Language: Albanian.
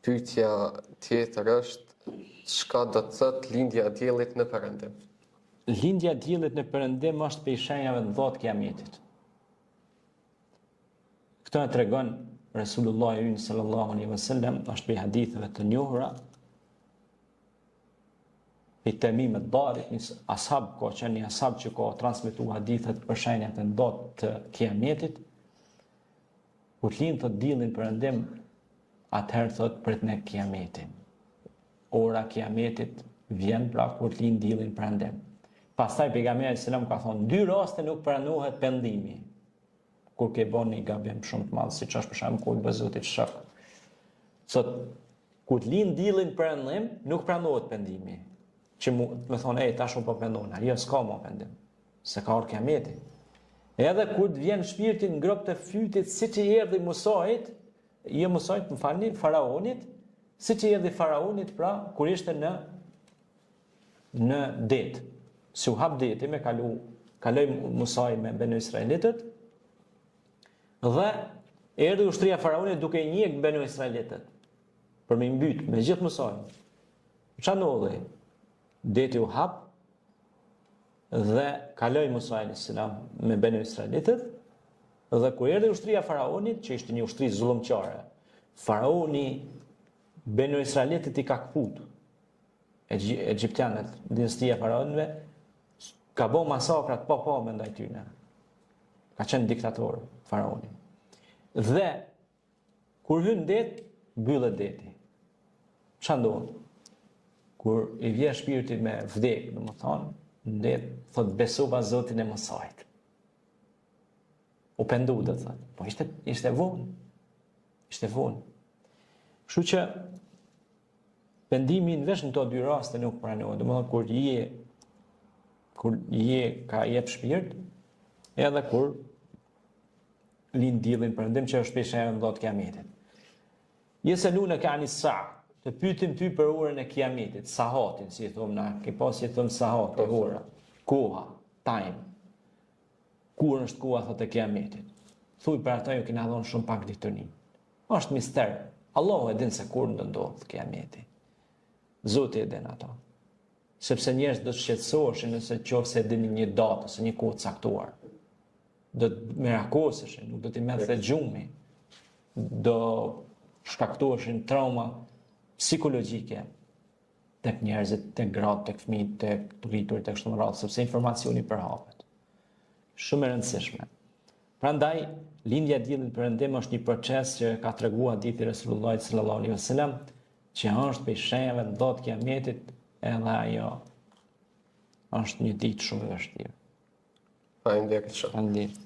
Pyetja tjetër është, çka do të thotë lindja e diellit në Perëndim? Lindja e diellit në Perëndim është prej shenjave të 10 të Kiametit. Këtë e tregon Resulullah sallallahu alaihi wasallam, është prej haditheve të njohura. I Tamim ad-Dari, një ashab ka qenë një ashab që ka transmetuar hadithet për shenjat e 10 të Kiametit. Kur lind të diellin Perëndim, atëherë thot prit në Kiametin. Ora Kiametit vjen pra kur lind diellin Perëndim. Pastaj pejgamberi selam ka thonë, 2 raste nuk pranohet pendimi. Kur ke bën një gabim shumë të madh, siç është për shembull kur bëzotit shok. Sot kur lind diellin Perëndim, nuk pranohet pendimi. Që më thonë, tash po pendon, jo s'ka më pendim. Se ka orë Kiameti. Edhe kur të vjen shpirti në grop të fytit, siç i erdhi Musait, më falni, faraonit, siç i erdhi faraonit pra kur ishte në det. Si u hap deti me kaloi Musai me Benu Israelitët, dhe erdhi ushtria faraonit duke i njeh Benu Israelitët për me mbyt me gjithë Musai. Çfarë ndodhi? Deti u hap dhe kaloi Musa alayhis salam me Benu Israelitët, dhe kur erdhi ushtria faraonit, që ishte një ushtri zullumqare, faraoni Benu Israelitët i ka kput egjiptianët, dinastia faraonëve, ka bë masakrat pa me ndaj tyre. Ka qenë diktator faraoni. Dhe kur hyn det, mbyllet deti. Çfarë ndodh? Kur i vjen shpirti me vdek, domethënë, ndet thot besova Zotin e Musait. U pendu do thot. Po ishte vonë. Ishte vonë. Kështu që pendimi veç në to 2 raste nuk pranohet. Domethënë kur je ka jep shpirt, edhe kur lind diellin Perëndim, që është peshë e 10 Kiametit. Yesalunaka anis sa'a, të pyetim ty për orën e Kiametit, sahatin, si e thon na, ke pas si e thon sahat, ora, koha, time. Kur është koha thotë e Kiametit? Thuaj për ata ju kena dhënë shumë pak ditënin. Është mister. Allahu e din se kur do ndodh Kiameti. Zoti e din ato. Sepse njerëz do të shqetësoheshin nëse qofse e dinin një datë ose një kohë caktuar. Do të merakoseshin, nuk do t'i merrte gjumi. Do shkaktoheshin trauma psikologjike tek njerëzit, tek gratë, tek fëmijët, tek të rriturit, tek kështu me radhë, sepse informacioni përhapet. Shumë e rëndësishme. Prandaj, lindja e diellit Perëndim është një proces që ka treguar hadithi Resulullah sallallahu alaihi wasallam, që është prej shenjave të 10 Kiametit, edhe ajo është një ditë shumë e vështirë. Faleminderit shumë. Faleminderit.